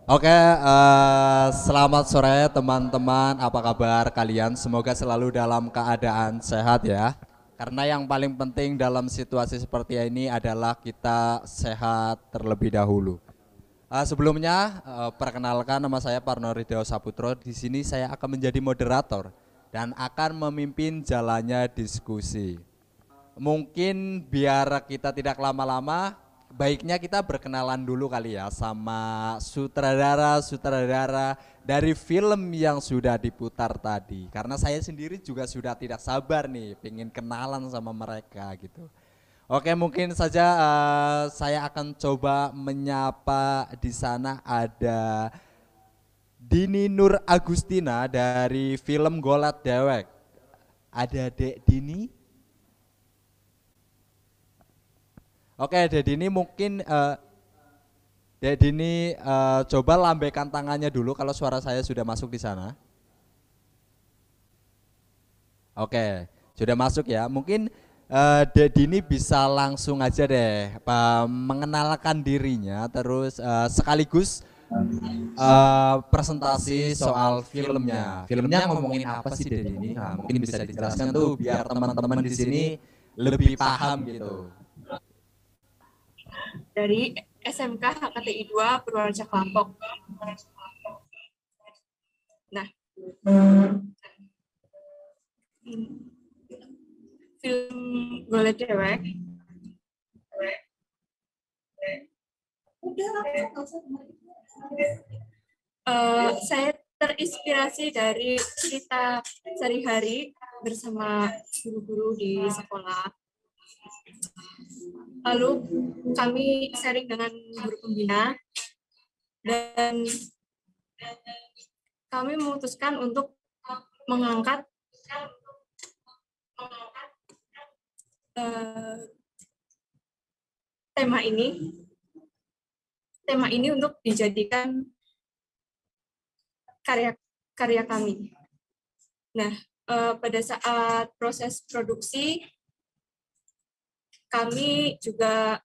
Oke, selamat sore teman-teman. Apa kabar kalian? Semoga selalu dalam keadaan sehat ya. Karena yang paling penting dalam situasi seperti ini adalah kita sehat terlebih dahulu. Sebelumnya, perkenalkan nama saya Parno Ridho Saputro. Di sini saya akan menjadi moderator dan akan memimpin jalannya diskusi. Mungkin biar kita tidak lama-lama, baiknya kita berkenalan dulu kali ya sama sutradara-sutradara dari film yang sudah diputar tadi. Karena saya sendiri juga sudah tidak sabar nih, pengen kenalan sama mereka gitu. Oke, mungkin saja saya akan coba menyapa di sana ada Dini Nur Agustina dari film Golat Dewek. Ada Dek Dini. Oke, Dek Dini mungkin Dek Dini coba lambaikan tangannya dulu kalau suara saya sudah masuk di sana. Oke, sudah masuk ya. Mungkin Dek Dini bisa langsung aja deh mengenalkan dirinya, terus sekaligus presentasi soal filmnya. Filmnya ngomongin apa sih Dek Dini? Nah, mungkin bisa dijelaskan tuh biar teman-teman di sini lebih paham gitu. Dari SMK HKTI 2 Purwareja Klampok. Nah, film Golek Dewek saya terinspirasi dari cerita sehari-hari bersama guru-guru di sekolah. Lalu kami sharing dengan guru pembina dan kami memutuskan untuk mengangkat tema ini untuk dijadikan karya kami. Nah, pada saat proses produksi kami juga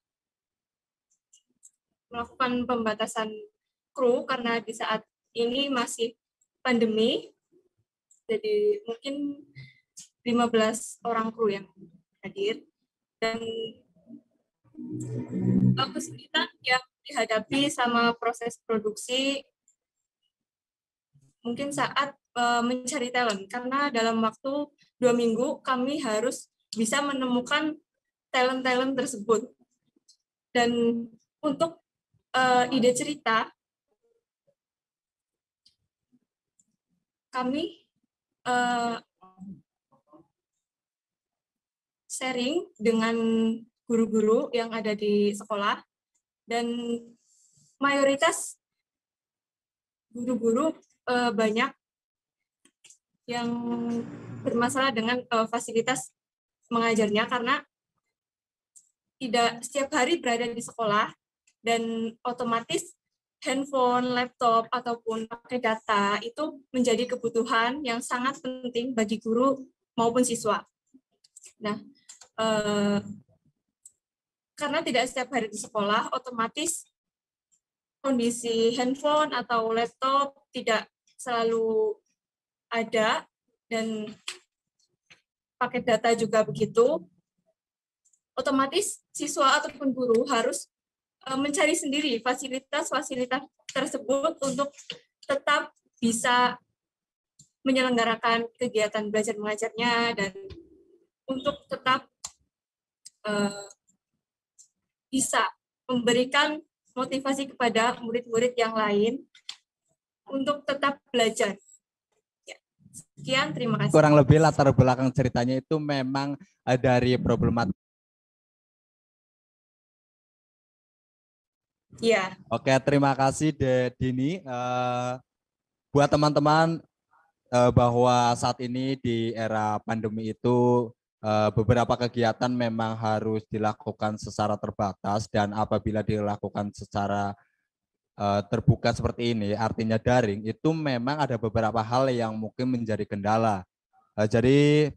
melakukan pembatasan kru karena di saat ini masih pandemi, jadi mungkin 15 orang kru yang hadir, dan kesulitan yang dihadapi sama proses produksi mungkin saat mencari talent, karena dalam waktu 2 minggu kami harus bisa menemukan talent-talent tersebut. Dan untuk ide cerita, kami sharing dengan guru-guru yang ada di sekolah, dan mayoritas guru-guru banyak yang bermasalah dengan fasilitas mengajarnya karena tidak setiap hari berada di sekolah, dan otomatis handphone, laptop, ataupun pakai data itu menjadi kebutuhan yang sangat penting bagi guru maupun siswa. Nah, karena tidak setiap hari di sekolah, otomatis kondisi handphone atau laptop tidak selalu ada, dan paket data juga begitu. Otomatis siswa ataupun guru harus mencari sendiri fasilitas-fasilitas tersebut untuk tetap bisa menyelenggarakan kegiatan belajar mengajarnya, dan untuk tetap bisa memberikan motivasi kepada murid-murid yang lain untuk tetap belajar. Ya. Sekian, terima kasih. Kurang lebih latar belakang ceritanya itu memang dari problematika. Ya. Oke, terima kasih Dini. Buat teman-teman bahwa saat ini di era pandemi itu beberapa kegiatan memang harus dilakukan secara terbatas, dan apabila dilakukan secara terbuka seperti ini, artinya daring, itu memang ada beberapa hal yang mungkin menjadi kendala. Jadi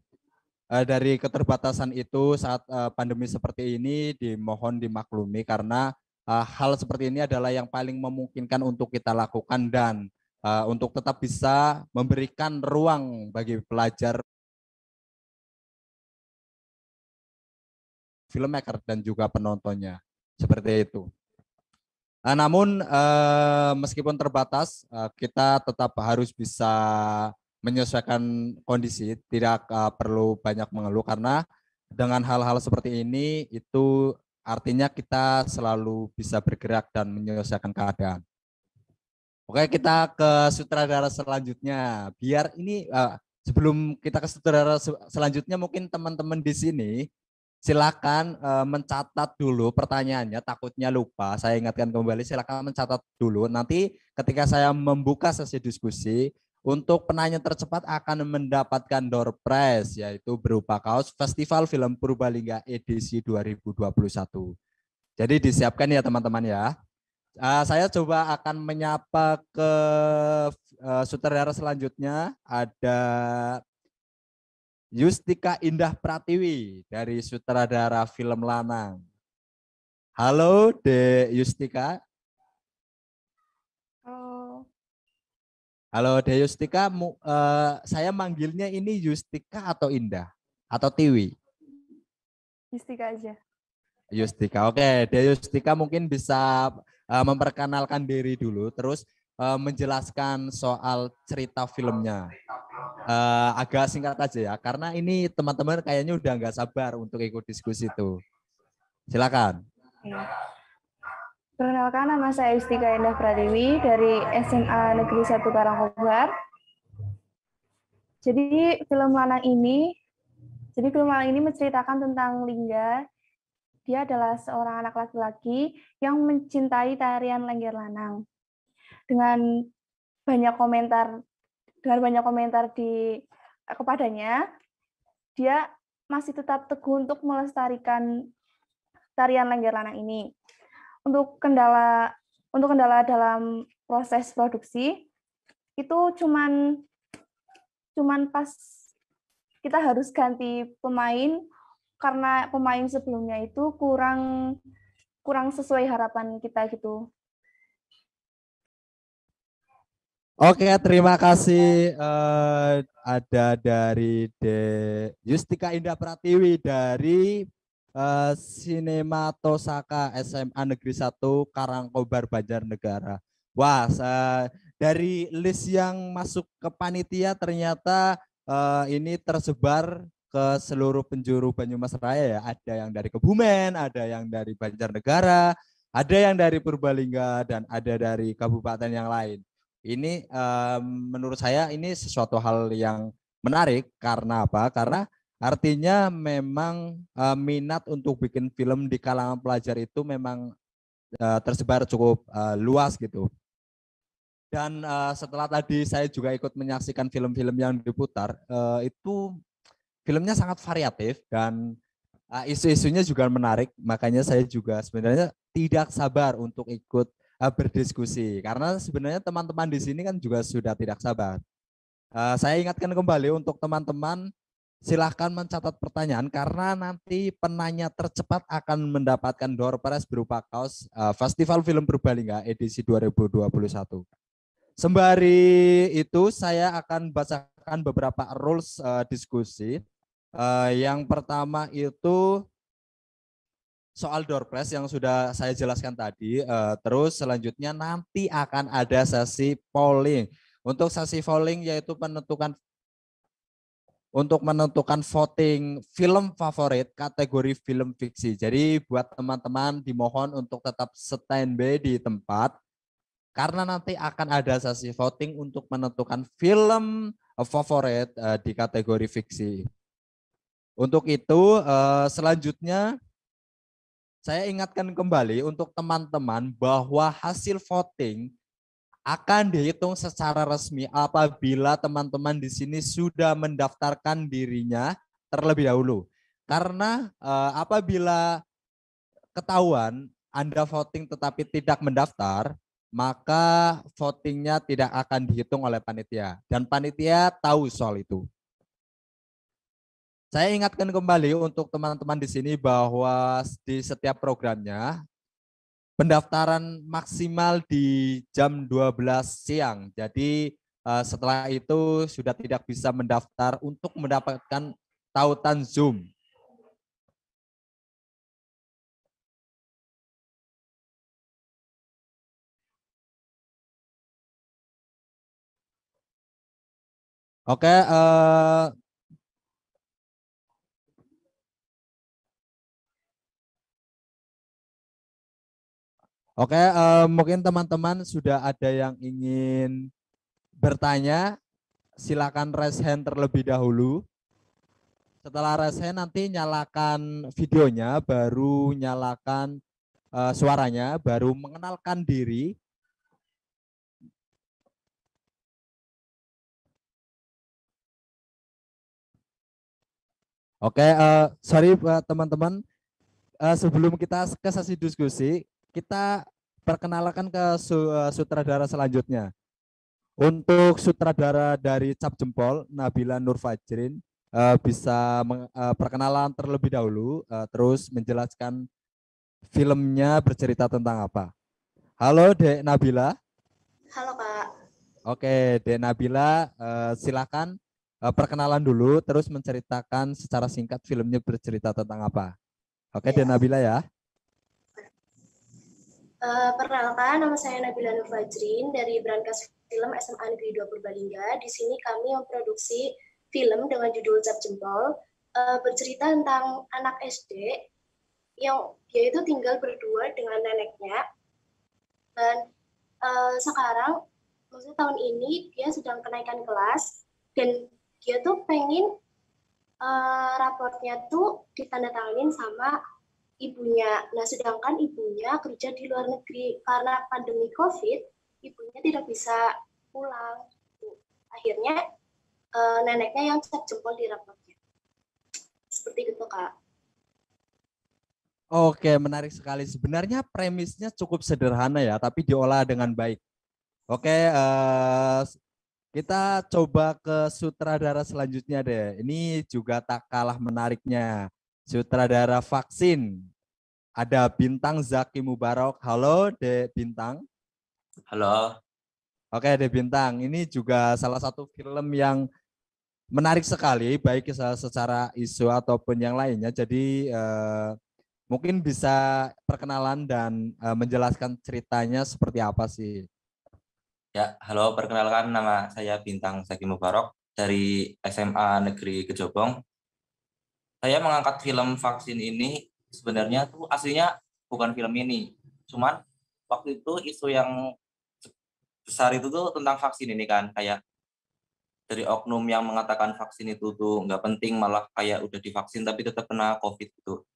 dari keterbatasan itu saat pandemi seperti ini dimohon dimaklumi karena hal seperti ini adalah yang paling memungkinkan untuk kita lakukan dan untuk tetap bisa memberikan ruang bagi pelajar filmmaker dan juga penontonnya. Seperti itu. Namun meskipun terbatas, kita tetap harus bisa menyesuaikan kondisi, tidak perlu banyak mengeluh karena dengan hal-hal seperti ini itu artinya kita selalu bisa bergerak dan menyelesaikan keadaan. Oke, kita ke sutradara selanjutnya. Biar ini sebelum kita ke sutradara selanjutnya, mungkin teman-teman di sini silakan mencatat dulu pertanyaannya. Takutnya lupa. Saya ingatkan kembali, silakan mencatat dulu. Nanti ketika saya membuka sesi diskusi, untuk penanya tercepat akan mendapatkan door prize, yaitu berupa kaos Festival Film Purbalingga edisi 2021. Jadi disiapkan ya teman-teman ya. Saya coba akan menyapa ke sutradara selanjutnya. Ada Yustika Indah Pratiwi dari sutradara film Lanang. Halo De Yustika. Oh, Halo De Yustika, saya manggilnya ini Yustika atau Indah? Atau Tiwi? Yustika aja. Yustika, oke. De Yustika mungkin bisa memperkenalkan diri dulu, terus menjelaskan soal cerita filmnya. Agak singkat aja ya, karena ini teman-teman kayaknya udah nggak sabar untuk ikut diskusi itu. Silakan. Perkenalkan, nama saya Yustika Indah Pratiwi dari SMA Negeri 1 Karangkobar. Jadi film Lanang ini menceritakan tentang Lingga. Dia adalah seorang anak laki-laki yang mencintai tarian Lengger Lanang. Dengan banyak komentar kepadanya, dia masih tetap teguh untuk melestarikan tarian Lengger Lanang ini. Untuk kendala dalam proses produksi itu cuman pas kita harus ganti pemain karena pemain sebelumnya itu kurang sesuai harapan kita gitu. Oke, terima kasih. Ada dari De Yustika Indah Pratiwi dari Sinematosaka SMA Negeri 1 Karangkobar Banjarnegara. Wah, dari list yang masuk ke panitia ternyata ini tersebar ke seluruh penjuru Banyumas Raya ya. Ada yang dari Kebumen, ada yang dari Banjarnegara, ada yang dari Purbalingga, dan ada dari kabupaten yang lain. Ini menurut saya ini sesuatu hal yang menarik karena apa? Karena artinya memang minat untuk bikin film di kalangan pelajar itu memang tersebar cukup luas gitu. Dan setelah tadi saya juga ikut menyaksikan film-film yang diputar, itu filmnya sangat variatif dan isu-isunya juga menarik. Makanya saya juga sebenarnya tidak sabar untuk ikut berdiskusi karena sebenarnya teman-teman di sini kan juga sudah tidak sabar. Saya ingatkan kembali untuk teman-teman, silahkan mencatat pertanyaan karena nanti penanya tercepat akan mendapatkan door prize berupa kaos Festival Film Purbalingga edisi 2021. Sembari itu saya akan bacakan beberapa rules diskusi. Yang pertama itu soal door prize yang sudah saya jelaskan tadi. Terus selanjutnya nanti akan ada sesi polling. Untuk sesi polling yaitu menentukan voting film favorit kategori film fiksi. Jadi buat teman-teman dimohon untuk tetap standby di tempat karena nanti akan ada sesi voting untuk menentukan film favorit di kategori fiksi. Untuk itu selanjutnya saya ingatkan kembali untuk teman-teman bahwa hasil voting akan dihitung secara resmi apabila teman-teman di sini sudah mendaftarkan dirinya terlebih dahulu. Karena apabila ketahuan Anda voting tetapi tidak mendaftar, maka votingnya tidak akan dihitung oleh panitia. Dan panitia tahu soal itu. Saya ingatkan kembali untuk teman-teman di sini bahwa di setiap programnya pendaftaran maksimal di jam 12 siang. Jadi setelah itu sudah tidak bisa mendaftar untuk mendapatkan tautan Zoom. Oke, mungkin teman-teman sudah ada yang ingin bertanya, silakan raise hand terlebih dahulu. Setelah raise hand nanti nyalakan videonya, baru nyalakan suaranya, baru mengenalkan diri. Oke, sorry teman-teman, sebelum kita ke sesi diskusi, kita perkenalkan ke sutradara selanjutnya. Untuk sutradara dari Cap Jempol, Nabila Nur Fajrin, bisa perkenalan terlebih dahulu, terus menjelaskan filmnya bercerita tentang apa. Halo Dek Nabila. Halo Kak. Oke, Dek Nabila, silakan perkenalan dulu, terus menceritakan secara singkat filmnya bercerita tentang apa. Oke, Dek Nabila ya. Perkenalkan, nama saya Nabila Nur Fajrin dari Brankas Film SMA Negeri 2 Purbalingga. Di sini kami memproduksi film dengan judul Cap Jempol, bercerita tentang anak SD yang dia itu tinggal berdua dengan neneknya. Dan sekarang, maksudnya tahun ini dia sedang kenaikan kelas dan dia tuh pengen raportnya tuh ditandatanganin sama ibunya. Nah, sedangkan ibunya kerja di luar negeri. Karena pandemi COVID, ibunya tidak bisa pulang. Akhirnya neneknya yang cap jempol di raportnya. Seperti itu, Kak. Oke, menarik sekali. Sebenarnya premisnya cukup sederhana ya, tapi diolah dengan baik. Oke, kita coba ke sutradara selanjutnya deh. Ini juga tak kalah menariknya. Sutradara vaksin. Ada Bintang Zaki Mubarok. Halo, Dek Bintang. Halo. Oke, Dek Bintang. Ini juga salah satu film yang menarik sekali, baik secara isu ataupun yang lainnya. Jadi mungkin bisa perkenalan dan menjelaskan ceritanya seperti apa sih? Ya, halo, perkenalkan nama saya Bintang Zaki Mubarok dari SMA Negeri Kejobong. Saya mengangkat film vaksin ini sebenarnya tuh aslinya bukan film ini. Cuman waktu itu isu yang besar itu tuh tentang vaksin ini kan, kayak dari oknum yang mengatakan vaksin itu tuh nggak penting, malah kayak udah divaksin tapi tetap kena COVID gitu.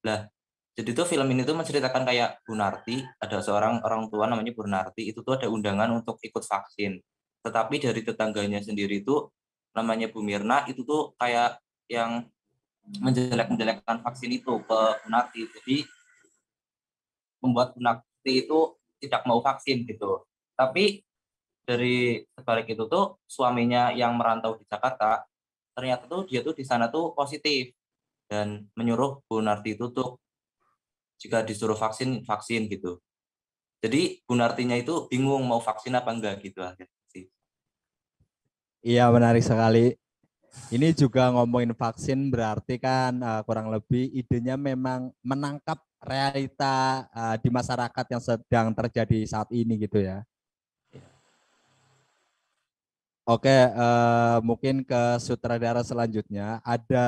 Lah, jadi tuh film ini tuh menceritakan kayak Bu Narti, ada seorang orang tua namanya Bu Narti, itu tuh ada undangan untuk ikut vaksin. Tetapi dari tetangganya sendiri tuh namanya Bu Mirna, itu tuh kayak yang menjelek-menjelekkan vaksin itu ke Bu Narti. Jadi membuat Bu Narti itu tidak mau vaksin gitu. Tapi dari sebalik itu tuh suaminya yang merantau di Jakarta, ternyata tuh dia tuh di sana tuh positif dan menyuruh Bu Narti itu tuh jika disuruh vaksin gitu. Jadi Bu Nartinya itu bingung mau vaksin apa enggak gitu sih. Iya, menarik sekali. Ini juga ngomongin vaksin, berarti kan kurang lebih idenya memang menangkap realita di masyarakat yang sedang terjadi saat ini gitu ya. Oke, mungkin ke sutradara selanjutnya ada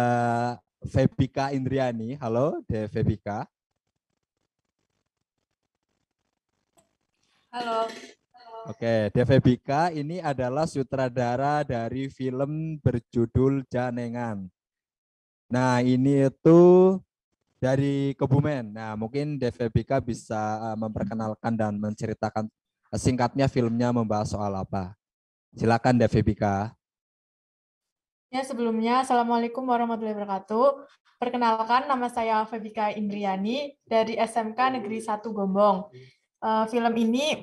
Febika Indriani. Halo, Febika. Halo. Oke, Febika ini adalah sutradara dari film berjudul Janengan. Nah, ini itu dari Kebumen. Nah, mungkin Febika bisa memperkenalkan dan menceritakan singkatnya filmnya membahas soal apa. Silakan Febika. Ya, sebelumnya Assalamualaikum warahmatullahi wabarakatuh. Perkenalkan, nama saya Febika Indriani dari SMK Negeri 1 Gombong. Film ini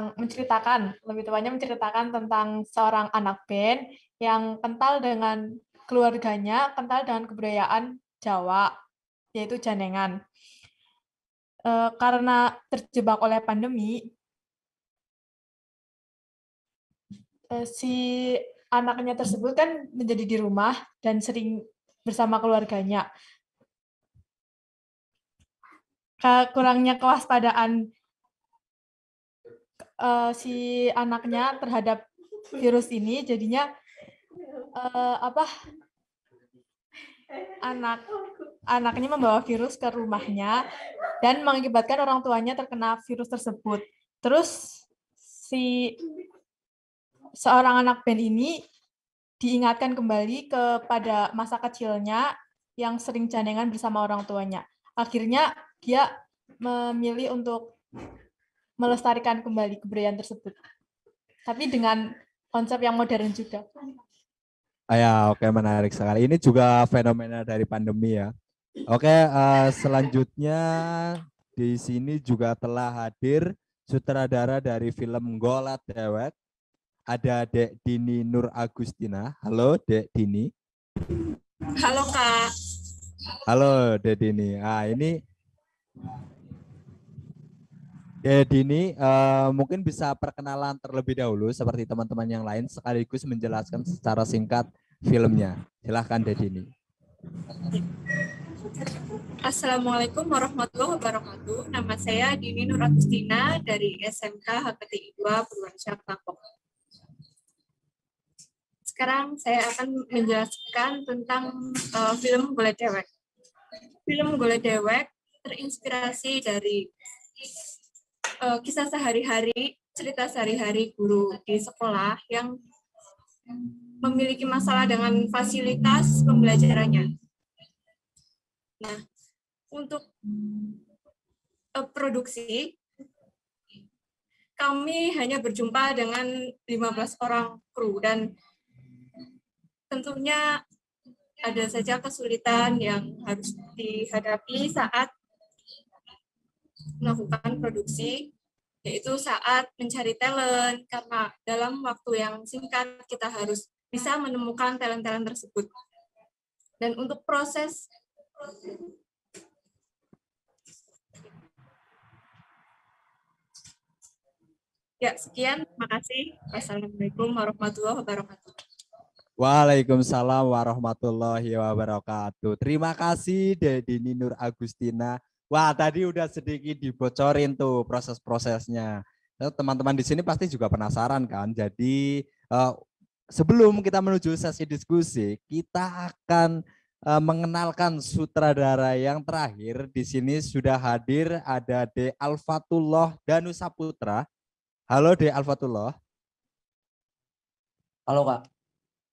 menceritakan, lebih tepatnya menceritakan tentang seorang anak band yang kental dengan keluarganya, kental dengan kebudayaan Jawa, yaitu Janengan. karena terjebak oleh pandemi, si anaknya tersebut kan menjadi di rumah dan sering bersama keluarganya. Kurangnya kewaspadaan si anaknya terhadap virus ini, jadinya anaknya membawa virus ke rumahnya dan mengakibatkan orang tuanya terkena virus tersebut. Terus seorang anak band ini diingatkan kembali kepada masa kecilnya yang sering gandengan bersama orang tuanya. Akhirnya dia memilih untuk melestarikan kembali kebudayaan tersebut. Tapi dengan konsep yang modern juga. Ya, oke, menarik sekali. Ini juga fenomena dari pandemi ya. Oke, selanjutnya di sini juga telah hadir sutradara dari film Gola Dewek. Ada Dek Dini Nur Agustina. Halo Dek Dini. Halo Kak. Halo Dek Dini. Ini Dek Dini mungkin bisa perkenalan terlebih dahulu seperti teman-teman yang lain sekaligus menjelaskan secara singkat filmnya. Silahkan Dek Dini. Assalamualaikum warahmatullahi wabarakatuh. Nama saya Dini Nur Agustina dari SMK HKTI 2 Purwansya Bangkok. Sekarang saya akan menjelaskan tentang film Gole Dewek. Film Gole Dewek terinspirasi dari kisah sehari-hari, cerita sehari-hari guru di sekolah yang memiliki masalah dengan fasilitas pembelajarannya. Nah, untuk produksi, kami hanya berjumpa dengan 15 orang kru dan tentunya ada saja kesulitan yang harus dihadapi saat melakukan produksi, yaitu saat mencari talent, karena dalam waktu yang singkat kita harus bisa menemukan talent-talent tersebut. Dan untuk proses ya, sekian. Terima kasih. Wassalamualaikum warahmatullahi wabarakatuh. Waalaikumsalam warahmatullahi wabarakatuh. Terima kasih Dini Nur Agustina. Wah, tadi udah sedikit dibocorin tuh proses-prosesnya. Teman-teman di sini pasti juga penasaran kan. Jadi sebelum kita menuju sesi diskusi, kita akan mengenalkan sutradara yang terakhir. Di sini sudah hadir ada De Alfatullah Danusaputra. Halo De Alfatullah. Halo Kak.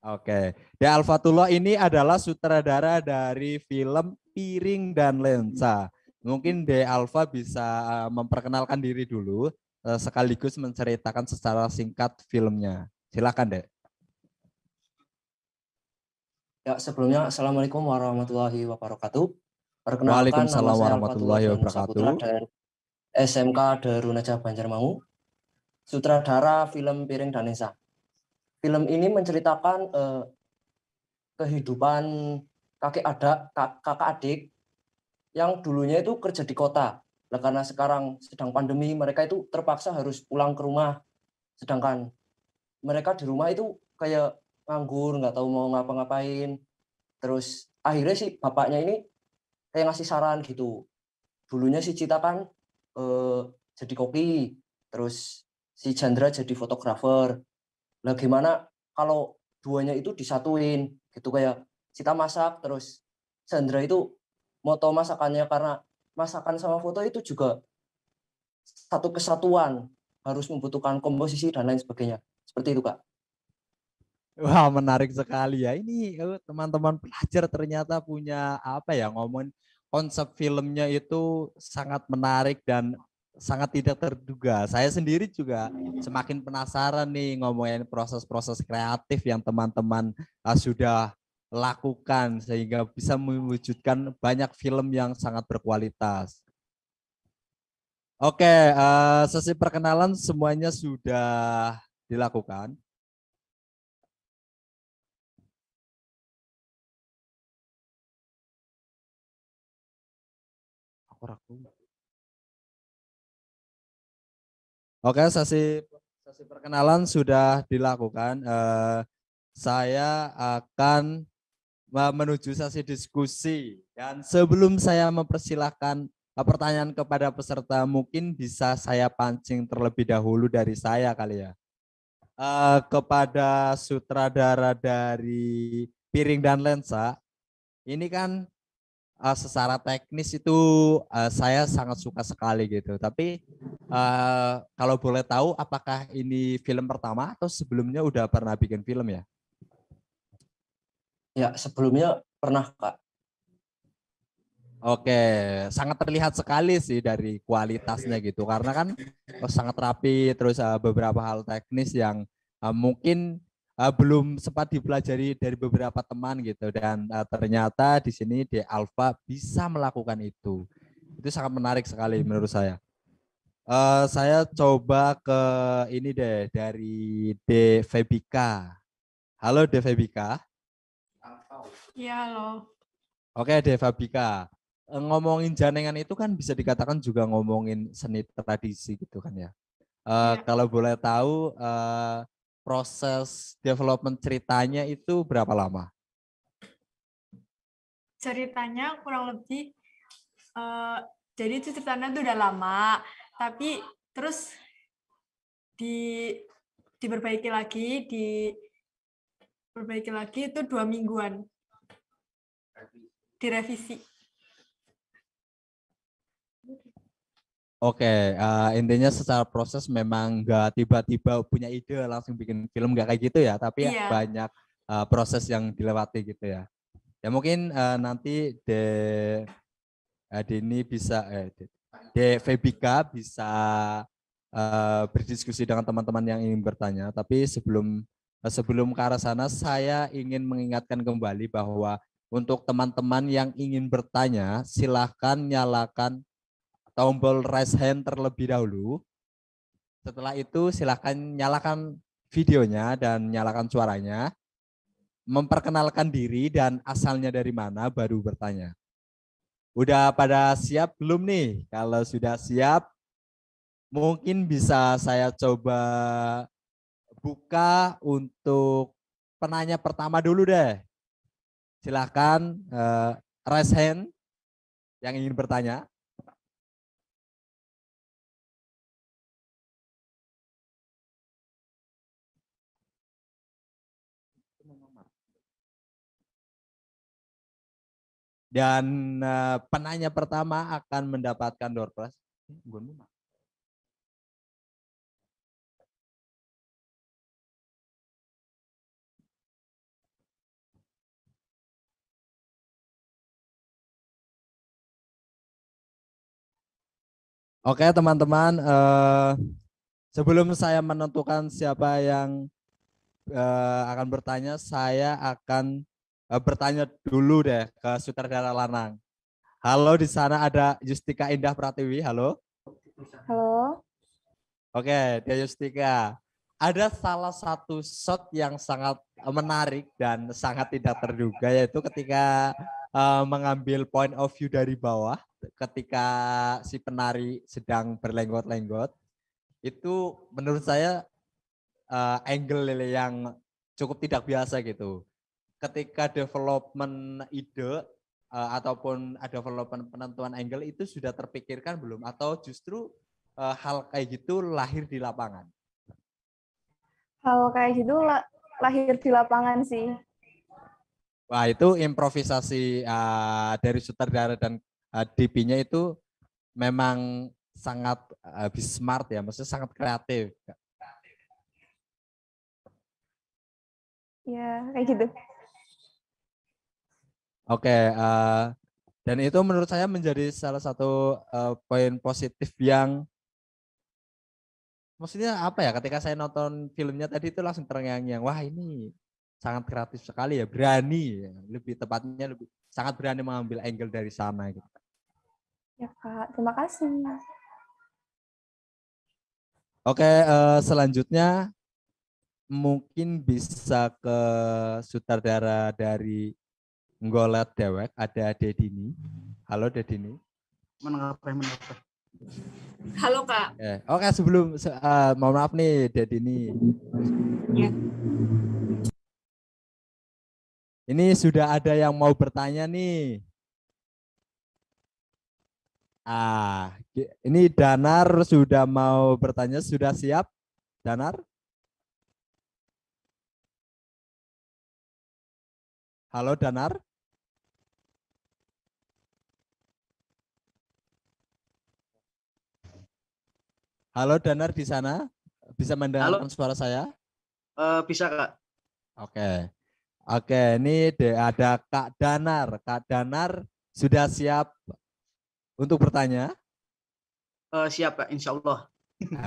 Oke, De Alfatullah ini adalah sutradara dari film Piring dan Lensa. Mungkin De Alfa bisa memperkenalkan diri dulu, sekaligus menceritakan secara singkat filmnya. Silakan, Dek. Ya, sebelumnya Assalamualaikum warahmatullahi wabarakatuh. Perkenalkan, nama Waalaikumsalam saya warahmatullahi Alfatullah wabarakatuh. Danusaputra dari SMK Darunaja Banjarmangu, sutradara film Piring dan Lensa. Film ini menceritakan kehidupan kakak adik yang dulunya itu kerja di kota. Nah, karena sekarang sedang pandemi, mereka itu terpaksa harus pulang ke rumah. Sedangkan mereka di rumah itu kayak nganggur, nggak tahu mau ngapa-ngapain. Terus akhirnya si bapaknya ini kayak ngasih saran gitu. Dulunya si Cita kan jadi koki, terus si Chandra jadi fotografer. Nah, gimana kalau duanya itu disatuin gitu, kayak Cita masak, terus Chandra itu moto masakannya, karena masakan sama foto itu juga satu kesatuan, harus membutuhkan komposisi dan lain sebagainya. Seperti itu, Kak. Wah, menarik sekali ya. Ini teman-teman pelajar ternyata punya apa ya, ngomong konsep filmnya itu sangat menarik dan sangat tidak terduga. Saya sendiri juga semakin penasaran nih ngomongin proses-proses kreatif yang teman-teman sudah lakukan sehingga bisa mewujudkan banyak film yang sangat berkualitas. Oke, sesi perkenalan semuanya sudah dilakukan. Aku Oke, sesi perkenalan sudah dilakukan. Saya akan menuju sesi diskusi. Dan sebelum saya mempersilahkan pertanyaan kepada peserta, mungkin bisa saya pancing terlebih dahulu dari saya kali ya. Kepada sutradara dari Piring dan Lensa, ini kan secara teknis itu saya sangat suka sekali gitu. Tapi kalau boleh tahu, apakah ini film pertama atau sebelumnya udah pernah bikin film ya? Ya, sebelumnya pernah, Kak. Oke, sangat terlihat sekali sih dari kualitasnya gitu. Karena kan sangat rapi, terus beberapa hal teknis yang mungkin belum sempat dipelajari dari beberapa teman gitu. Dan ternyata di sini di Alpha bisa melakukan itu. Itu sangat menarik sekali menurut saya. Saya coba ke ini deh dari De Febika. Halo De Febika. Iya loh. Oke De Febika. Ngomongin Janengan itu kan bisa dikatakan juga ngomongin seni tradisi gitu kan ya. Iya. Kalau boleh tahu proses development ceritanya itu berapa lama? Ceritanya kurang lebih jadi itu ceritanya tuh udah lama, tapi terus diperbaiki lagi itu 2 mingguan. Direvisi. Oke, intinya secara proses memang nggak tiba-tiba punya ide langsung bikin film, nggak kayak gitu ya, tapi Iya. banyak proses yang dilewati gitu ya. Ya mungkin nanti Deni bisa, De Febika bisa berdiskusi dengan teman-teman yang ingin bertanya. Tapi sebelum ke arah sana, saya ingin mengingatkan kembali bahwa untuk teman-teman yang ingin bertanya, silahkan nyalakan tombol raise hand terlebih dahulu. Setelah itu silahkan nyalakan videonya dan nyalakan suaranya. Memperkenalkan diri dan asalnya dari mana baru bertanya. Udah pada siap belum nih? Kalau sudah siap, mungkin bisa saya coba buka untuk penanya pertama dulu deh. Silahkan raise hand yang ingin bertanya. Dan penanya pertama akan mendapatkan door prize. Oke teman-teman, sebelum saya menentukan siapa yang akan bertanya, saya akan bertanya dulu deh ke sutradara Lanang. Halo, di sana ada Justika Indah Pratiwi. Halo. Halo. Oke, dia Justika. Ada salah satu shot yang sangat menarik dan sangat tidak terduga, yaitu ketika mengambil point of view dari bawah, ketika si penari sedang berlenggot-lenggot. Itu menurut saya angle yang cukup tidak biasa gitu. Ketika development ide ataupun development penentuan angle itu sudah terpikirkan belum, atau justru hal kayak gitu lahir di lapangan? Hal kayak gitu lahir di lapangan sih. Wah, itu improvisasi dari sutradara dan DP-nya itu memang sangat smart ya, maksudnya sangat kreatif. Ya, kayak gitu. Oke, dan itu menurut saya menjadi salah satu poin positif yang maksudnya apa ya, ketika saya nonton filmnya tadi itu langsung terngiang-ngiang, wah ini sangat kreatif sekali ya, berani ya, lebih tepatnya lebih sangat berani mengambil angle dari sana gitu. Ya Kak, terima kasih. Oke, selanjutnya mungkin bisa ke sutradara dari Nggolet Dewek, ada Dedini. Halo Dedini. Menanggapi. Halo Kak. Oke, sebelum mohon maaf nih, Dedini. Ya. Ini sudah ada yang mau bertanya nih. Ini Danar sudah mau bertanya, sudah siap? Danar? Halo Danar? Halo Danar di sana? Bisa mendengarkan suara saya? Bisa Kak. Oke, ini ada Kak Danar. Kak Danar sudah siap untuk bertanya? Siap Kak, insya Allah.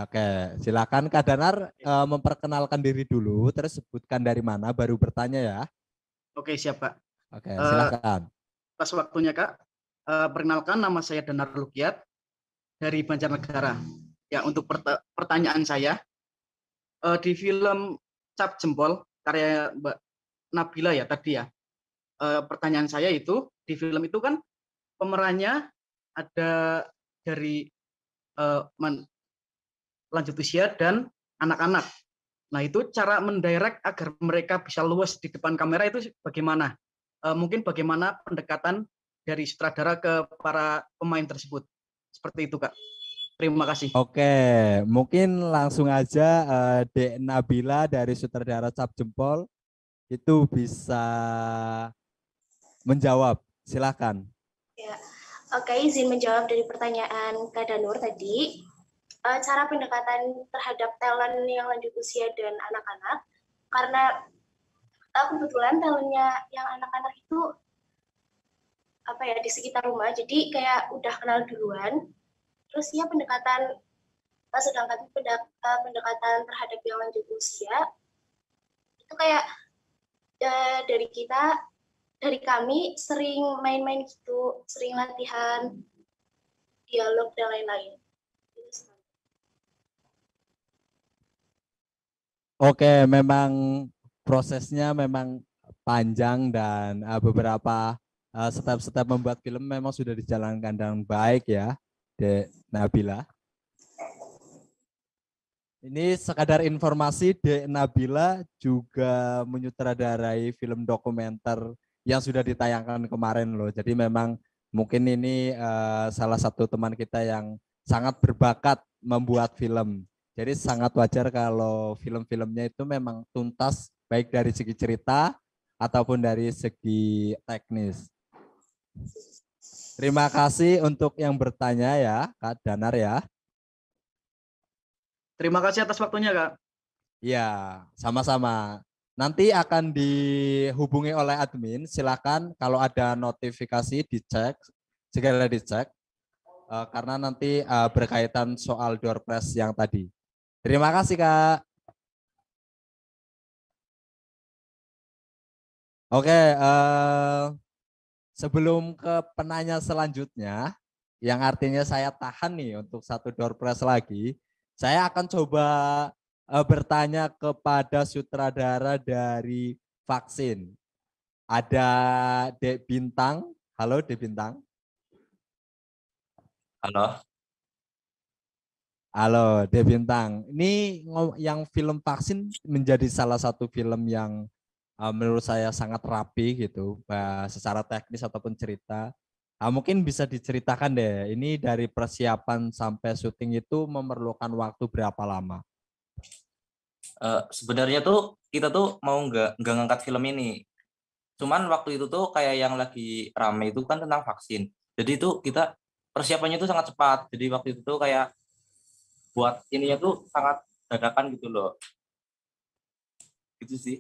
Oke, silakan Kak Danar memperkenalkan diri dulu, terus sebutkan dari mana, baru bertanya ya. Oke, siap Kak. Oke, silakan. Pas waktunya Kak, perkenalkan nama saya Danar Lukiat dari Banjarnegara. Ya, untuk pertanyaan saya, di film Cap Jempol, karya Mbak Nabila ya tadi ya, pertanyaan saya itu, di film itu kan pemerannya ada dari lanjut usia dan anak-anak. Nah, itu cara mendirect agar mereka bisa luwes di depan kamera itu bagaimana? Mungkin bagaimana pendekatan dari sutradara ke para pemain tersebut? Seperti itu, Kak. Terima kasih. Oke, mungkin langsung aja Dek Nabila dari sutradara Cap Jempol itu bisa menjawab. Silakan. Ya, oke, izin menjawab dari pertanyaan Kak Danur tadi. Cara pendekatan terhadap talent yang lanjut usia dan anak-anak, karena kebetulan talentnya yang anak-anak itu di sekitar rumah, jadi kayak udah kenal duluan. Terus ya pendekatan terhadap yang lanjut usia itu kayak dari kami sering main-main gitu, sering latihan dialog dan lain-lain. Oke, memang prosesnya memang panjang dan beberapa step-step membuat film memang sudah dijalankan dengan baik ya, Dek Nabila. Ini sekadar informasi, Dek Nabila juga menyutradarai film dokumenter yang sudah ditayangkan kemarin loh. Jadi memang mungkin ini salah satu teman kita yang sangat berbakat membuat film. Jadi sangat wajar kalau film-filmnya itu memang tuntas baik dari segi cerita ataupun dari segi teknis. Terima kasih untuk yang bertanya ya, Kak Danar ya. Terima kasih atas waktunya, Kak. Ya, sama-sama. Nanti akan dihubungi oleh admin. Silakan kalau ada notifikasi dicek, segera dicek. Karena nanti berkaitan soal door prize yang tadi. Terima kasih, Kak. Oke, sebelum ke penanya selanjutnya, yang artinya saya tahan nih untuk satu door prize lagi, saya akan coba bertanya kepada sutradara dari Vaksin. Ada Dek Bintang. Halo Dek Bintang. Halo. Halo Dek Bintang. Ini yang film Vaksin menjadi salah satu film yang menurut saya sangat rapi gitu, secara teknis ataupun cerita. Mungkin bisa diceritakan deh, ini dari persiapan sampai syuting itu memerlukan waktu berapa lama? Sebenarnya tuh kita tuh mau nggak ngangkat film ini. Cuman waktu itu tuh kayak yang lagi rame itu kan tentang vaksin. Jadi itu kita persiapannya tuh sangat cepat. Jadi waktu itu tuh kayak buat ininya tuh sangat dadakan gitu loh. Gitu sih.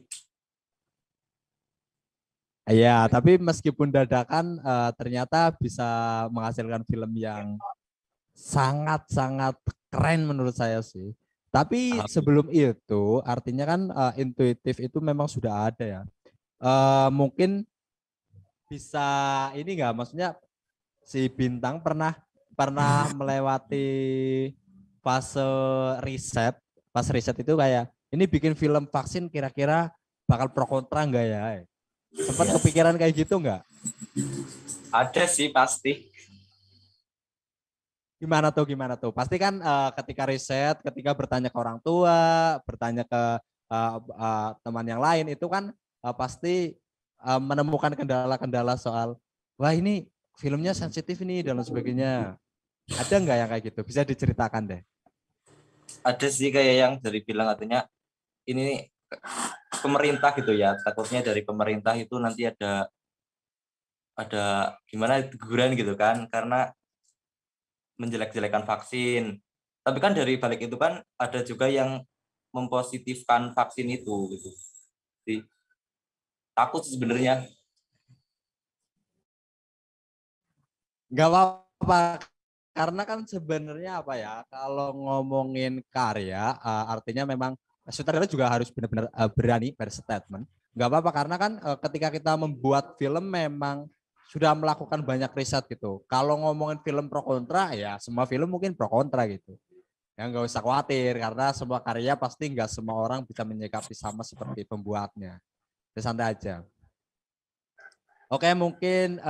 Iya, tapi meskipun dadakan ternyata bisa menghasilkan film yang sangat-sangat keren menurut saya sih. Tapi sebelum itu, artinya kan intuitif itu memang sudah ada ya. Mungkin bisa ini enggak, maksudnya si Bintang pernah melewati fase riset. Pas riset itu kayak ini bikin film vaksin kira-kira bakal pro kontra enggak ya? Sempat kepikiran kayak gitu enggak? Ada sih pasti. Gimana tuh? Pasti kan ketika riset, ketika bertanya ke orang tua, bertanya ke teman yang lain itu kan pasti menemukan kendala-kendala soal wah ini filmnya sensitif nih dan lain sebagainya. Ada nggak yang kayak gitu? Bisa diceritakan deh. Ada sih kayak yang dari bilang katanya ini pemerintah gitu ya, takutnya dari pemerintah itu nanti ada gimana teguran gitu kan karena menjelek-jelekan vaksin. Tapi kan dari balik itu kan ada juga yang mempositifkan vaksin itu gitu. Jadi, takut sebenarnya. Nggak apa-apa karena kan sebenarnya apa ya kalau ngomongin karya artinya memang sutradara juga harus benar-benar berani berstatement. Nggak apa-apa karena kan ketika kita membuat film memang sudah melakukan banyak riset gitu. Kalau ngomongin film pro kontra ya semua film mungkin pro kontra gitu. Ya nggak usah khawatir karena semua karya pasti nggak semua orang bisa menyikapi sama seperti pembuatnya. Ya, santai aja. Oke, mungkin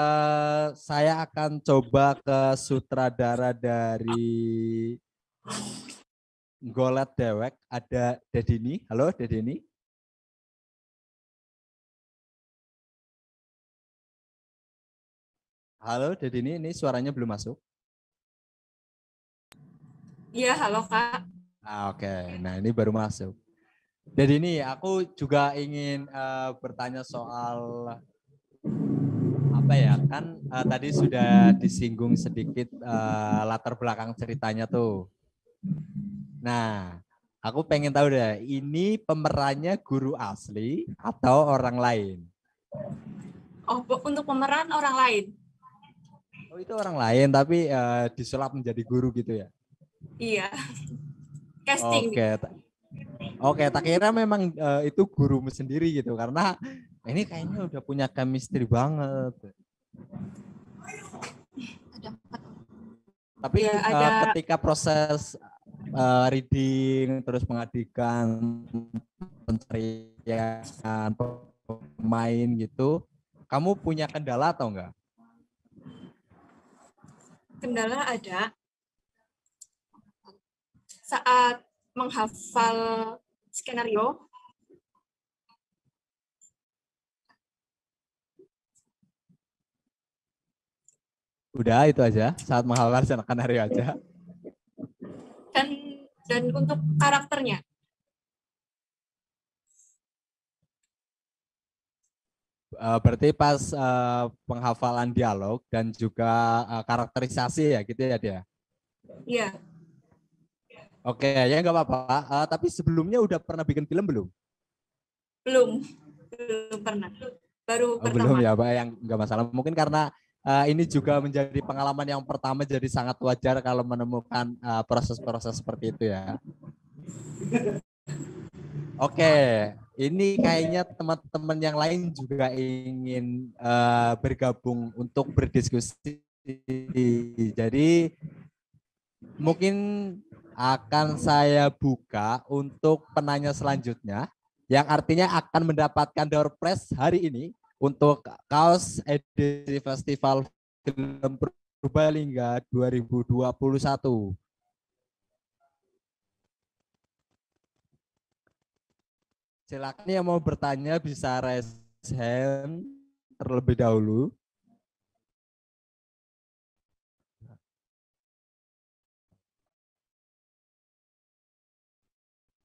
saya akan coba ke sutradara dari Golet Dewek. Ada Dedini. Halo, Dedini. Halo, Dedini. Ini suaranya belum masuk. Iya, halo Kak. Oke, nah ini baru masuk. Dedini, aku juga ingin bertanya soal apa ya kan tadi sudah disinggung sedikit latar belakang ceritanya tuh. Nah, aku pengen tahu deh, ini pemerannya guru asli atau orang lain? Oh, untuk pemeran orang lain. Oh, itu orang lain tapi disulap menjadi guru gitu ya? Iya. Casting. Oke, tak kira memang itu gurumu sendiri gitu karena ini kayaknya udah punya chemistry banget. Tapi Ya, ada ketika proses reading terus pengadikan pencarian pemain gitu, kamu punya kendala atau enggak? kendala ada saat menghafal skenario. Udah itu aja, saat menghafal skenario aja. Dan untuk karakternya. Berarti pas penghafalan dialog dan juga karakterisasi ya gitu ya dia. Iya. Oke, ya nggak apa-apa. Tapi sebelumnya udah pernah bikin film belum? Belum pernah. Baru pertama. Belum ya, Pak. Yang nggak masalah. Mungkin karena ini juga menjadi pengalaman yang pertama, jadi sangat wajar kalau menemukan proses-proses seperti itu ya. Oke, ini kayaknya teman-teman yang lain juga ingin bergabung untuk berdiskusi. Jadi mungkin akan saya buka untuk penanya selanjutnya, yang artinya akan mendapatkan door prize hari ini untuk kaos edisi Festival Film Purbalingga 2021. Silakan yang mau bertanya bisa raise hand terlebih dahulu.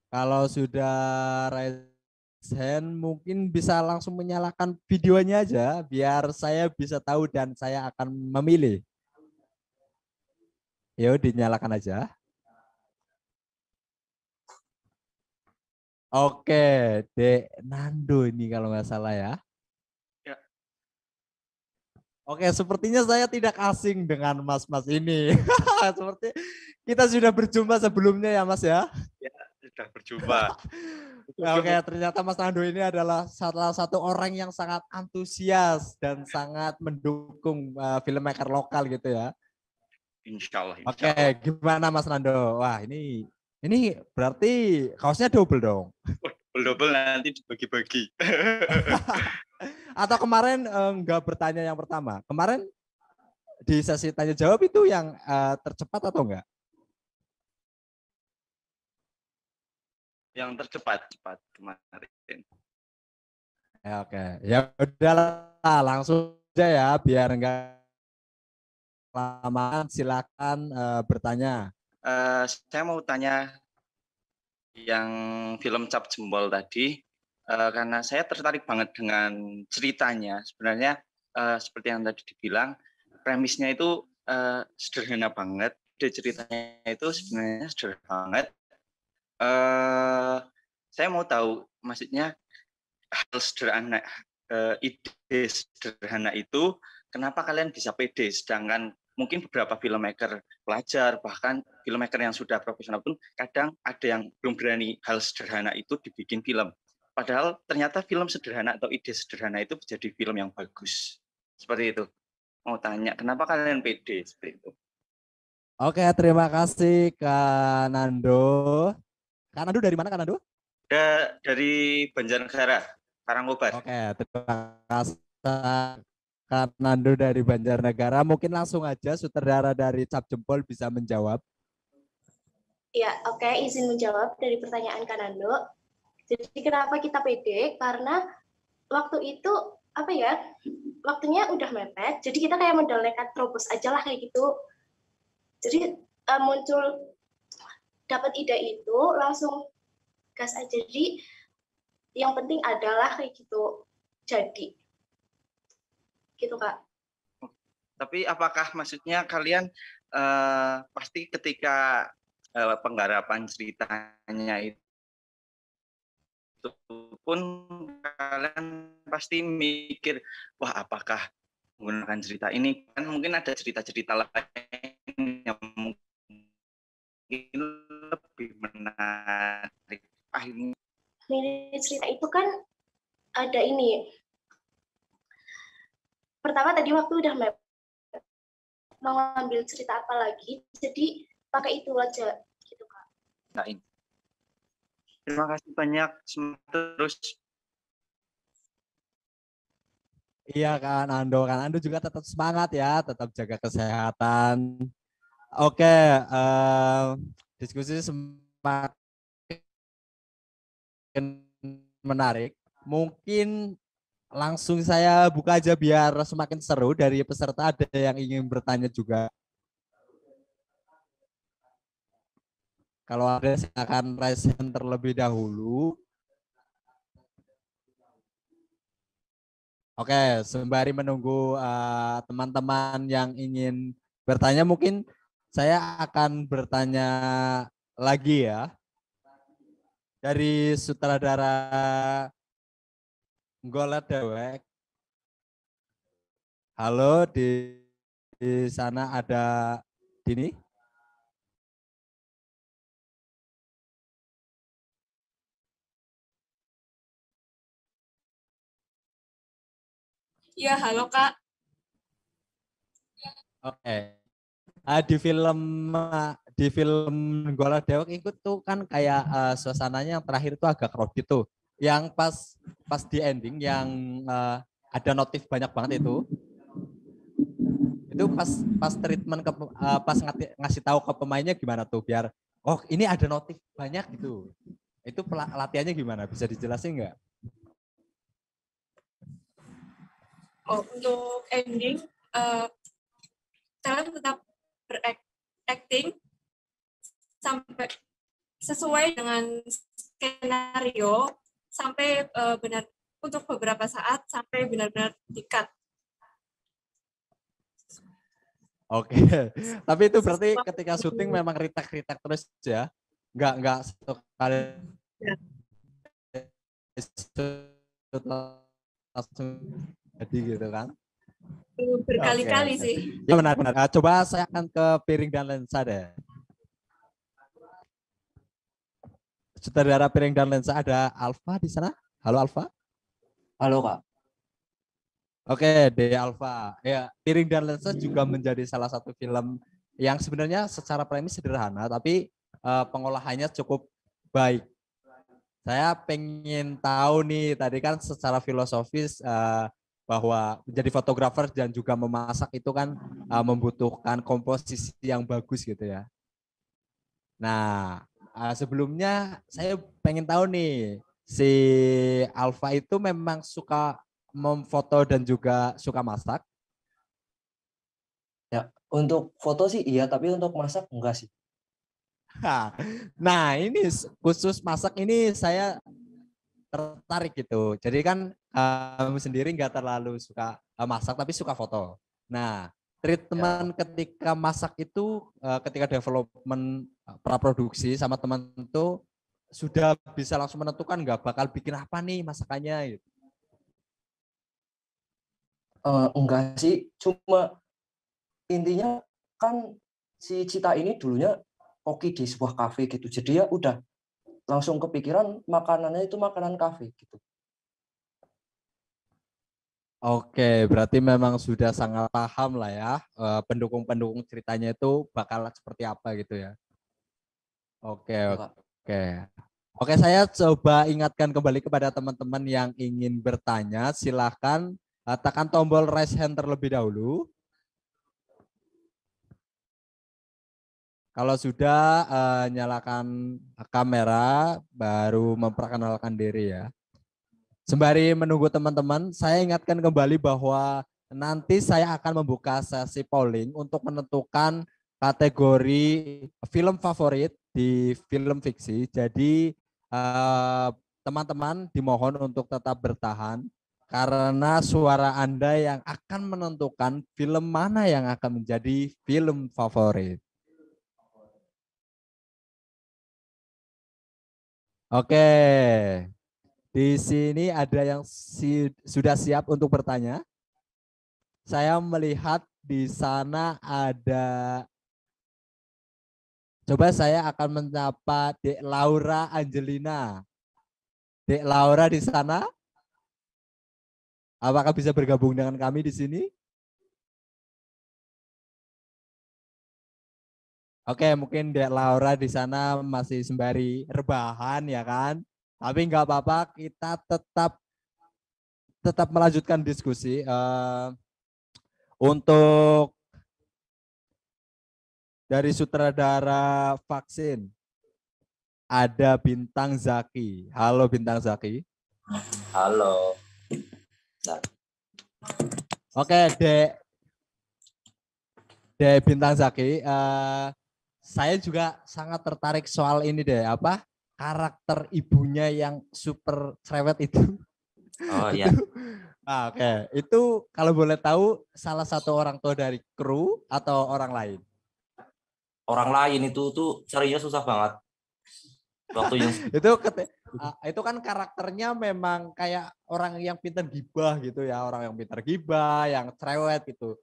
Kalau sudah raise hand mungkin bisa langsung menyalakan videonya aja biar saya bisa tahu dan saya akan memilih. Yuk dinyalakan aja. Oke, Dek Nando ini kalau nggak salah ya. Ya. Oke, sepertinya saya tidak asing dengan mas-mas ini. Seperti kita sudah berjumpa sebelumnya ya Mas ya. Ya, sudah berjumpa. Oke, ternyata Mas Nando ini adalah salah satu orang yang sangat antusias dan sangat mendukung filmmaker lokal gitu ya. Insya Allah. Oke, gimana Mas Nando? Wah, ini berarti kaosnya double dong. Double nanti dibagi-bagi. Atau kemarin enggak bertanya yang pertama. Kemarin di sesi tanya jawab itu yang tercepat atau enggak? Yang tercepat kemarin. Ya, oke, ya udahlah langsung aja ya biar enggak kelamaan. Silakan bertanya. Saya mau tanya yang film Cap Jempol tadi, karena saya tertarik banget dengan ceritanya. Sebenarnya seperti yang tadi dibilang, premisnya itu sederhana banget. Ide ceritanya itu sebenarnya sederhana banget. Saya mau tahu, maksudnya hal sederhana, ide sederhana itu, kenapa kalian bisa pede, sedangkan mungkin beberapa filmmaker pelajar, bahkan filmmaker yang sudah profesional pun kadang ada yang belum berani hal sederhana itu dibikin film. Padahal ternyata film sederhana atau ide sederhana itu menjadi film yang bagus. Seperti itu. Mau tanya, kenapa kalian pede seperti itu? Oke, terima kasih Kak Nando. Kak Nando dari mana Kak Nando? Dari Banjarnegara, Karangkobar. Oke, terima kasih Kak Nando dari Banjarnegara. Mungkin langsung aja sutradara dari Cap Jempol bisa menjawab. Ya, oke, izin menjawab dari pertanyaan Kanando. Jadi kenapa kita pede? Karena waktu itu apa ya? Waktunya udah mepet, jadi kita kayak modal nekat terobos aja lah kayak gitu. Jadi muncul dapat ide itu langsung gas aja. Jadi yang penting adalah kayak gitu. Jadi gitu Kak. Tapi apakah maksudnya kalian pasti ketika penggarapan ceritanya itu pun kalian pasti mikir, wah apakah menggunakan cerita ini, kan mungkin ada cerita-cerita lain yang mungkin lebih menarik. Ini cerita itu kan ada ini. Pertama tadi waktu udah mau ngambil cerita apa lagi, jadi pakai itu aja gitu Kak. Nah, ini. Terima kasih banyak, semangat terus. Iya Kak Nando juga tetap semangat ya, tetap jaga kesehatan. Oke, diskusi semakin menarik. Mungkin langsung saya buka aja biar semakin seru. Dari peserta ada yang ingin bertanya juga. Kalau ada silakan raise hand terlebih dahulu. Oke, sembari menunggu teman-teman yang ingin bertanya, mungkin saya akan bertanya lagi ya. Dari sutradara Nggolet Dewek. Halo, di sana ada Dini. Iya, halo Kak. Oke. Di film Nggolet Dewek ikut tuh kan kayak suasananya yang terakhir tuh agak crowded tuh. Yang pas di ending yang ada notif banyak banget itu pas treatment pas ngasih tahu ke pemainnya gimana tuh biar oh ini ada notif banyak gitu. Itu latihannya gimana? Bisa dijelasin nggak? Oh, untuk ending, kalian tetap berakting sampai sesuai dengan skenario sampai benar untuk beberapa saat sampai benar-benar di-cut. Oke, tapi itu berarti ketika syuting memang ritak terus ya? Enggak satu kali langsung jadi gitu kan? Berkali-kali Oke. sih. Ya benar. Coba saya akan ke piring dan lensa deh. Sutradara piring dan lensa ada Alfa di sana. Halo Alfa. Halo Kak. Oke, De Alfa. Ya, Piring dan Lensa juga menjadi salah satu film yang sebenarnya secara premis sederhana, tapi pengolahannya cukup baik. Saya pengen tahu nih, tadi kan secara filosofis bahwa menjadi fotografer dan juga memasak itu kan membutuhkan komposisi yang bagus gitu ya. Nah, sebelumnya saya pengen tahu nih, si Alfa itu memang suka memfoto dan juga suka masak? Ya, untuk foto sih iya, tapi untuk masak enggak sih. Nah, ini khusus masak ini saya tertarik gitu. Jadi kan kamu sendiri nggak terlalu suka masak tapi suka foto. Nah, treatment ketika masak itu ketika development praproduksi sama teman itu sudah bisa langsung menentukan nggak bakal bikin apa nih masakannya gitu. Enggak sih, cuma intinya kan si Cita ini dulunya koki di sebuah kafe gitu. Jadi ya udah langsung kepikiran makanannya itu makanan kafe gitu. Oke, berarti memang sudah sangat paham lah ya pendukung-pendukung ceritanya itu bakal seperti apa gitu ya. Oke, oke. Oke, saya coba ingatkan kembali kepada teman-teman yang ingin bertanya, silahkan tekan tombol raise hand terlebih dahulu. Kalau sudah nyalakan kamera, baru memperkenalkan diri ya. Sembari menunggu teman-teman, saya ingatkan kembali bahwa nanti saya akan membuka sesi polling untuk menentukan kategori film favorit di film fiksi. Jadi teman-teman dimohon untuk tetap bertahan karena suara Anda yang akan menentukan film mana yang akan menjadi film favorit. Oke. Di sini ada yang sudah siap untuk bertanya. Saya melihat di sana ada, coba saya akan menyapa Dek Laura Angelina. Dek Laura di sana, apakah bisa bergabung dengan kami di sini? Oke, mungkin Dek Laura di sana masih sembari rebahan ya kan? Tapi nggak apa-apa, kita tetap melanjutkan diskusi. Untuk dari sutradara vaksin, ada Bintang Zaki. Halo Bintang Zaki. Halo. Oke, Dek Bintang Zaki, saya juga sangat tertarik soal ini deh, apa karakter ibunya yang super cerewet itu. Oh iya. Oke, itu kalau boleh tahu salah satu orang tua dari kru atau orang lain? Orang lain itu tuh carinya susah banget. Waktu yang itu kan karakternya memang kayak orang yang pintar gibah gitu ya, orang yang pintar gibah, yang cerewet gitu.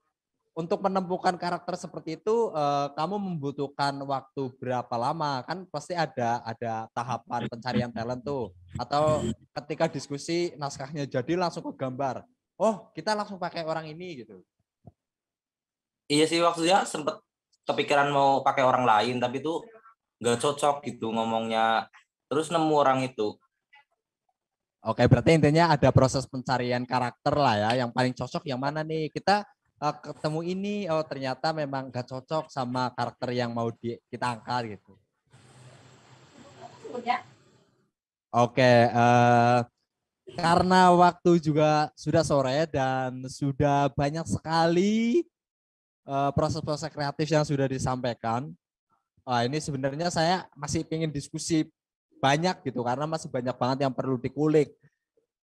Untuk menemukan karakter seperti itu, kamu membutuhkan waktu berapa lama? Kan pasti ada tahapan pencarian talent tuh. Atau ketika diskusi naskahnya jadi langsung ke gambar. Oh, kita langsung pakai orang ini gitu. Iya sih, waktunya sempet kepikiran mau pakai orang lain, tapi tuh nggak cocok gitu ngomongnya. Terus nemu orang itu. Oke, berarti intinya ada proses pencarian karakter lah ya. Yang paling cocok yang mana nih? Kita ketemu ini, oh ternyata memang gak cocok sama karakter yang mau kita angkat gitu. Oke, karena waktu juga sudah sore dan sudah banyak sekali proses-proses kreatif yang sudah disampaikan. Ini sebenarnya saya masih ingin diskusi banyak gitu karena masih banyak banget yang perlu dikulik.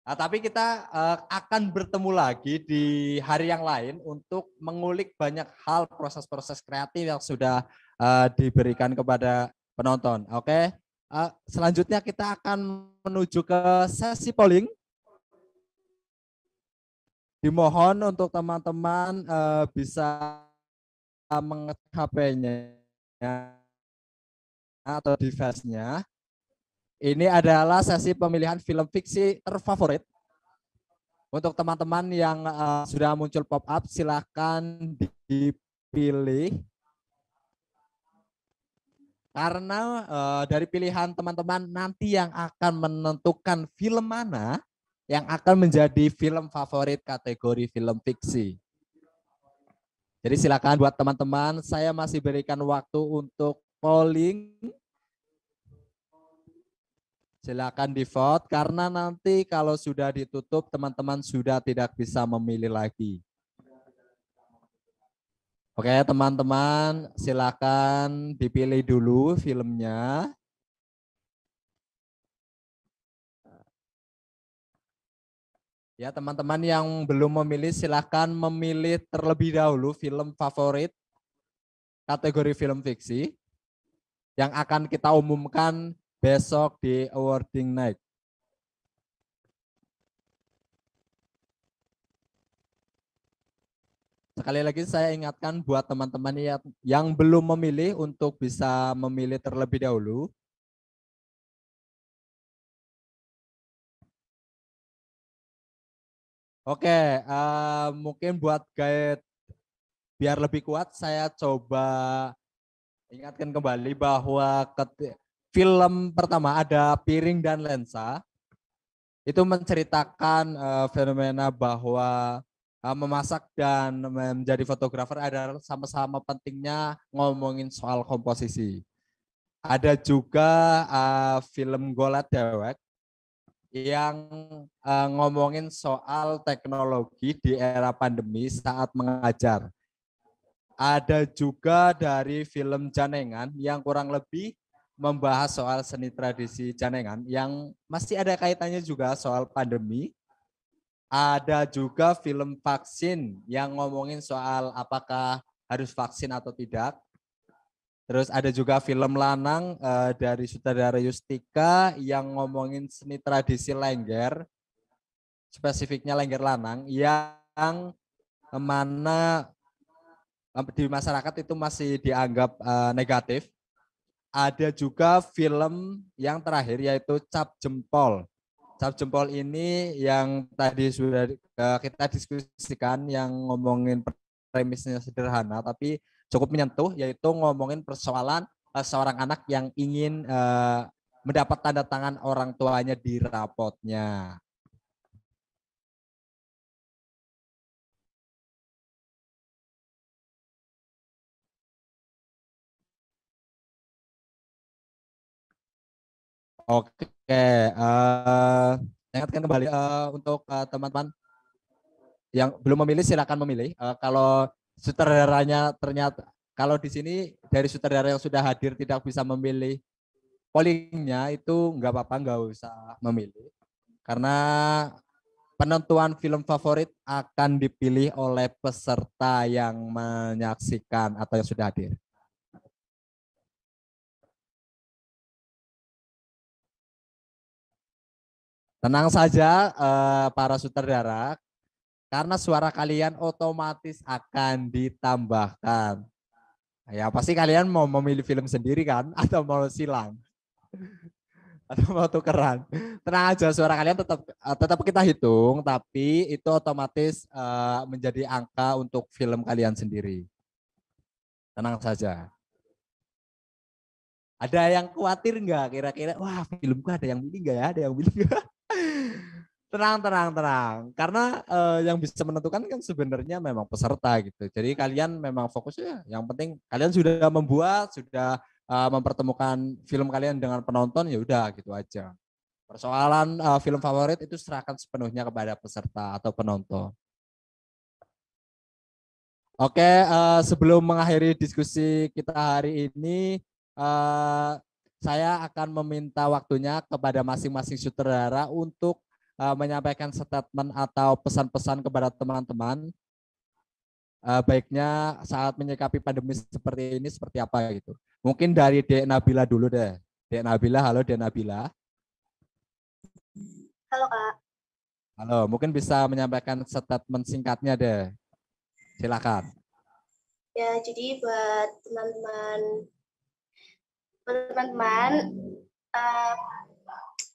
Tapi kita akan bertemu lagi di hari yang lain untuk mengulik banyak hal proses-proses kreatif yang sudah diberikan kepada penonton. Oke, selanjutnya kita akan menuju ke sesi polling. Dimohon untuk teman-teman bisa mengecek HP-nya atau device-nya. Ini adalah sesi pemilihan film fiksi terfavorit. Untuk teman-teman yang sudah muncul pop-up, silahkan dipilih. Karena dari pilihan teman-teman nanti yang akan menentukan film mana yang akan menjadi film favorit kategori film fiksi. Jadi silakan buat teman-teman, saya masih berikan waktu untuk polling. Silakan di vote karena nanti kalau sudah ditutup teman-teman sudah tidak bisa memilih lagi. Oke teman-teman, silakan dipilih dulu filmnya. Ya teman-teman yang belum memilih silakan memilih terlebih dahulu film favorit kategori film fiksi yang akan kita umumkan besok di awarding night. Sekali lagi saya ingatkan buat teman-teman yang belum memilih untuk bisa memilih terlebih dahulu. Oke, mungkin buat guide biar lebih kuat saya coba ingatkan kembali bahwa film pertama ada Piring dan Lensa. Itu menceritakan fenomena bahwa memasak dan menjadi fotografer adalah sama-sama pentingnya ngomongin soal komposisi. Ada juga film Golet Dewek yang ngomongin soal teknologi di era pandemi saat mengajar. Ada juga dari film Janengan yang kurang lebih membahas soal seni tradisi Janengan yang masih ada kaitannya juga soal pandemi. Ada juga film Vaksin yang ngomongin soal apakah harus vaksin atau tidak. Terus ada juga film Lanang dari sutradara Yustika yang ngomongin seni tradisi Lengger, spesifiknya Lengger Lanang, yang mana di masyarakat itu masih dianggap negatif. Ada juga film yang terakhir yaitu Cap Jempol. Cap Jempol ini yang tadi sudah kita diskusikan yang ngomongin premisnya sederhana tapi cukup menyentuh, yaitu ngomongin persoalan seorang anak yang ingin mendapat tanda tangan orang tuanya di rapotnya. Oke, ingatkan kembali untuk teman-teman yang belum memilih silakan memilih. Kalau sutradaranya ternyata kalau di sini dari sutradara yang sudah hadir tidak bisa memilih pollingnya itu nggak apa-apa, nggak usah memilih karena penentuan film favorit akan dipilih oleh peserta yang menyaksikan atau yang sudah hadir. Tenang saja para sutradara, karena suara kalian otomatis akan ditambahkan. Ya pasti kalian mau memilih film sendiri kan atau mau silang atau mau tukeran. Tenang aja, suara kalian tetap kita hitung, tapi itu otomatis menjadi angka untuk film kalian sendiri. Tenang saja. Ada yang khawatir nggak kira-kira? Wah filmku ada yang milih nggak ya? Ada yang milih nggak? Tenang. Karena yang bisa menentukan kan sebenarnya memang peserta gitu. Jadi kalian memang fokusnya, yang penting kalian sudah membuat, sudah mempertemukan film kalian dengan penonton, ya udah gitu aja. Persoalan film favorit itu serahkan sepenuhnya kepada peserta atau penonton. Oke, sebelum mengakhiri diskusi kita hari ini, saya akan meminta waktunya kepada masing-masing sutradara untuk menyampaikan statement atau pesan-pesan kepada teman-teman baiknya saat menyikapi pandemi seperti ini seperti apa gitu. Mungkin dari Dek Nabila dulu deh. Dek Nabila, halo Dek Nabila. Halo Kak. Halo, mungkin bisa menyampaikan statement singkatnya deh. Silakan. Ya, jadi buat teman-teman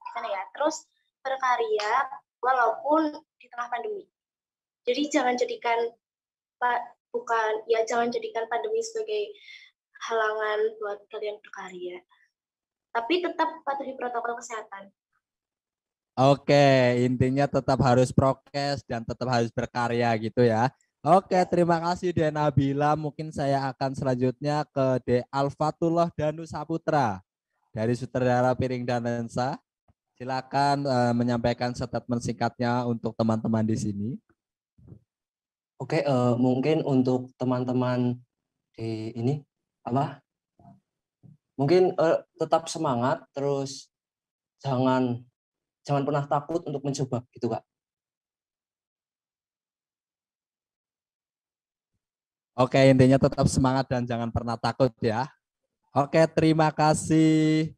gimana ya, terus berkarya walaupun di tengah pandemi. Jadi jangan jadikan pandemi sebagai halangan buat kalian berkarya. Tapi tetap patuhi protokol kesehatan. Oke, intinya tetap harus prokes dan tetap harus berkarya gitu ya. Oke, terima kasih De Nabila. Mungkin saya akan selanjutnya ke De Alfatullah Danu Saputra dari sutradara Piring dan Lensa. Silakan menyampaikan statement singkatnya untuk teman-teman di sini. Oke, mungkin untuk teman-teman di ini apa? Mungkin tetap semangat, terus jangan pernah takut untuk mencoba gitu, Kak. Oke, intinya tetap semangat dan jangan pernah takut ya. Oke, terima kasih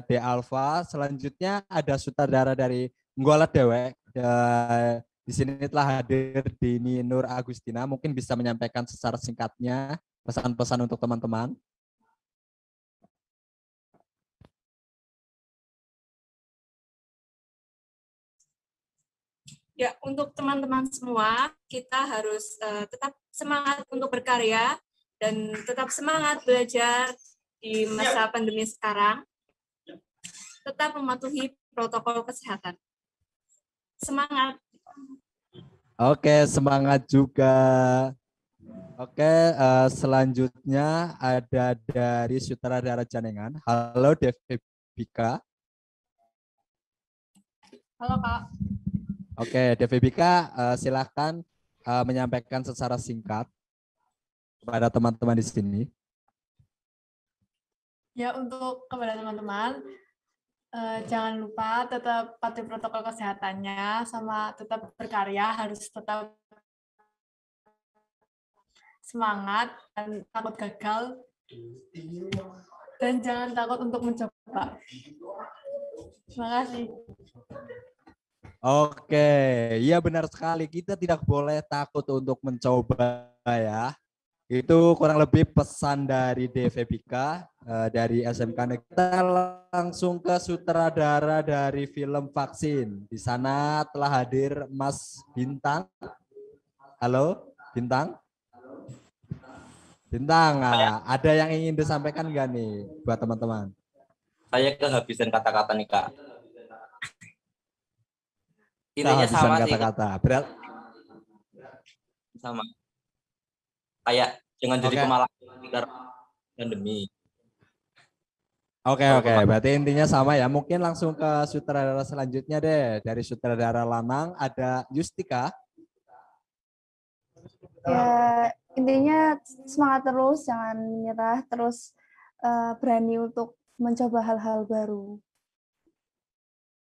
De Alfa. Selanjutnya ada sutradara dari Nggolet Dewek. Di sini telah hadir Dini Nur Agustina. Mungkin bisa menyampaikan secara singkatnya pesan-pesan untuk teman-teman. Ya, untuk teman-teman semua, kita harus tetap semangat untuk berkarya dan tetap semangat belajar di masa pandemi sekarang. Tetap mematuhi protokol kesehatan. Semangat. Oke, semangat juga. Oke, selanjutnya ada dari sutradara Janengan. Halo Devika. Halo Kak. Oke, Devika, silahkan menyampaikan secara singkat kepada teman-teman di sini. Ya, untuk kepada teman-teman, jangan lupa tetap patuhi protokol kesehatannya, sama tetap berkarya, harus tetap semangat dan takut gagal, dan jangan takut untuk mencoba. Terima kasih. Oke, iya benar sekali. Kita tidak boleh takut untuk mencoba ya. Itu kurang lebih pesan dari Devika dari SMK Negeri. Kita langsung ke sutradara dari film Vaksin. Di sana telah hadir Mas Bintang. Halo, Bintang. Bintang, ada yang ingin disampaikan nggak nih buat teman-teman? Saya kehabisan kata-kata nih Kak. Intinya sama sih kata-kata. Sama. Kayak jangan jadi pemalas karena pandemi. Oke, berarti intinya sama ya. Mungkin langsung ke sutradara selanjutnya deh. Dari sutradara Lanang ada Justika. Ya, intinya semangat terus, jangan menyerah, terus berani untuk mencoba hal-hal baru.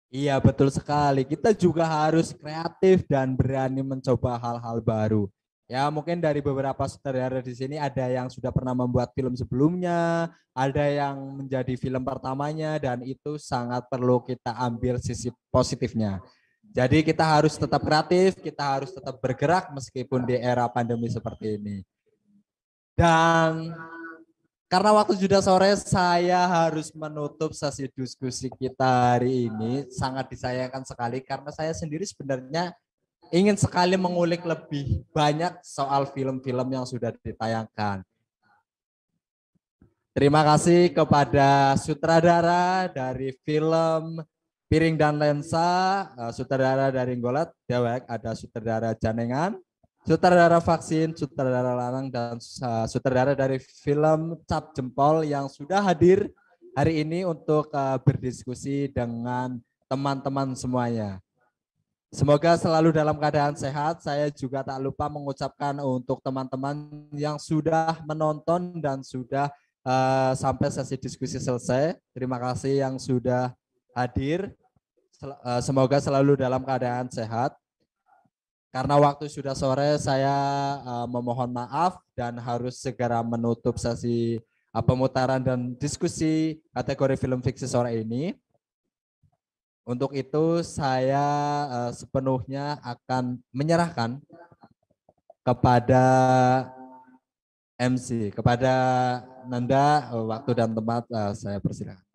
Iya, betul sekali. Kita juga harus kreatif dan berani mencoba hal-hal baru. Ya, mungkin dari beberapa sutradara di sini ada yang sudah pernah membuat film sebelumnya, ada yang menjadi film pertamanya, dan itu sangat perlu kita ambil sisi positifnya. Jadi kita harus tetap kreatif, kita harus tetap bergerak meskipun di era pandemi seperti ini. Dan karena waktu sudah sore, saya harus menutup sesi diskusi kita hari ini. Sangat disayangkan sekali karena saya sendiri sebenarnya ingin sekali mengulik lebih banyak soal film-film yang sudah ditayangkan. Terima kasih kepada sutradara dari film Piring dan Lensa, sutradara dari Nggolet Dewek, ada sutradara Janengan, sutradara Vaksin, sutradara Lanang, dan sutradara dari film Cap Jempol yang sudah hadir hari ini untuk berdiskusi dengan teman-teman semuanya. Semoga selalu dalam keadaan sehat. Saya juga tak lupa mengucapkan untuk teman-teman yang sudah menonton dan sudah sampai sesi diskusi selesai. Terima kasih yang sudah hadir. Semoga selalu dalam keadaan sehat. Karena waktu sudah sore, saya memohon maaf dan harus segera menutup sesi pemutaran dan diskusi kategori film fiksi sore ini. Untuk itu saya sepenuhnya akan menyerahkan kepada MC, kepada Nanda, waktu dan tempat saya persilakan.